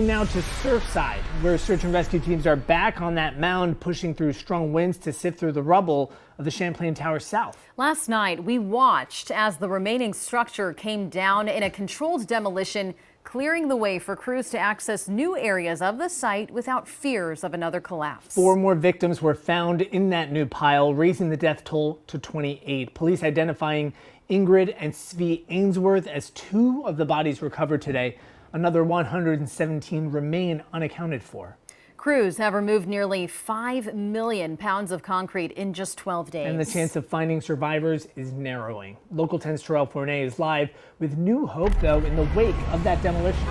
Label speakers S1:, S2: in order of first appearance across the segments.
S1: Now to Surfside, where search and rescue teams are back on that mound, pushing through strong winds to sift through the rubble of the Champlain Tower South.
S2: Last night, we watched as the remaining structure came down in a controlled demolition, clearing the way for crews to access new areas of the site without fears of another collapse.
S1: 4 more victims were found in that new pile, raising the death toll to 28. Police identifying Ingrid and Svi Ainsworth as 2 of the bodies recovered today. Another 117 remain unaccounted for.
S2: Crews have removed nearly 5 million pounds of concrete in just 12 days.
S1: And the chance of finding survivors is narrowing. Local 10's Terrell Fournay is live with new hope, though, in the wake of that demolition.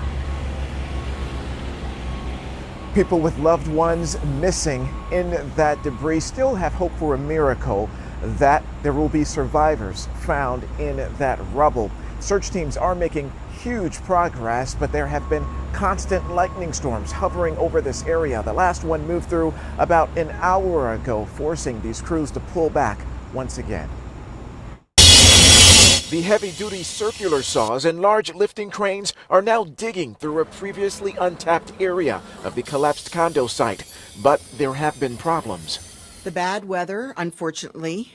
S3: People with loved ones missing in that debris still have hope for a miracle, that there will be survivors found in that rubble. Search teams are making huge progress, but there have been constant lightning storms hovering over this area. The last one moved through about an hour ago, forcing these crews to pull back once again. The heavy-duty circular saws and large lifting cranes are now digging through a previously untapped area of the collapsed condo site, but there have been problems.
S4: The bad weather, unfortunately,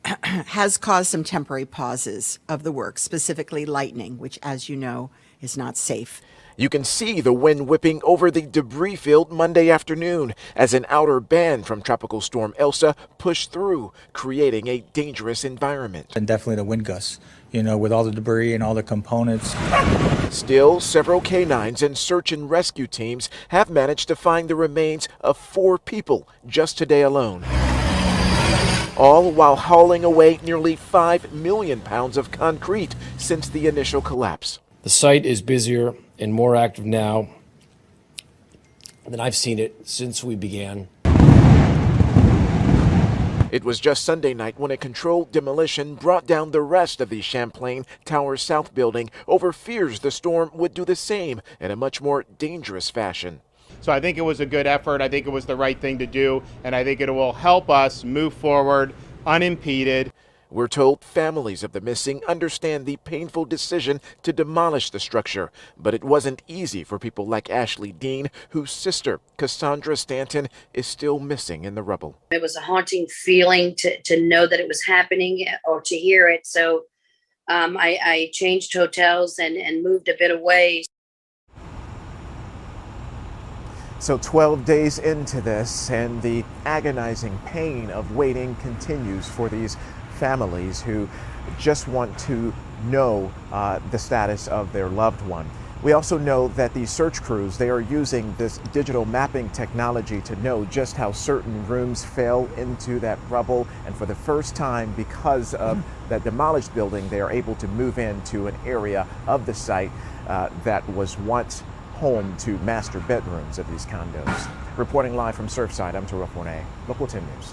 S4: has caused some temporary pauses of the work, specifically lightning, which, as you know, is not safe.
S3: You can see the wind whipping over the debris field Monday afternoon as an outer band from Tropical Storm Elsa pushed through, creating a dangerous environment.
S5: And definitely the wind gusts, with all the debris and all the components.
S3: Still, several canines and search and rescue teams have managed to find the remains of 4 people just today alone, all while hauling away nearly 5 million pounds of concrete since the initial collapse.
S6: The site is busier and more active now than I've seen it since we began.
S3: It was just Sunday night when a controlled demolition brought down the rest of the Champlain Tower South building over fears the storm would do the same in a much more dangerous fashion.
S7: So I think it was a good effort. I think it was the right thing to do, and I think it will help us move forward unimpeded.
S3: We're told families of the missing understand the painful decision to demolish the structure, but it wasn't easy for people like Ashley Dean, whose sister, Cassandra Stanton, is still missing in the rubble.
S8: It was a haunting feeling to know that it was happening or to hear it. So I changed hotels and moved a bit away.
S3: So 12 days into this, and the agonizing pain of waiting continues for these families who just want to know the status of their loved one. We also know that these search crews, they are using this digital mapping technology to know just how certain rooms fell into that rubble. And for the first time, because of that demolished building, they are able to move into an area of the site that was once home to master bedrooms of these condos. Reporting live from Surfside, I'm Terrell Fournay, Local 10 News.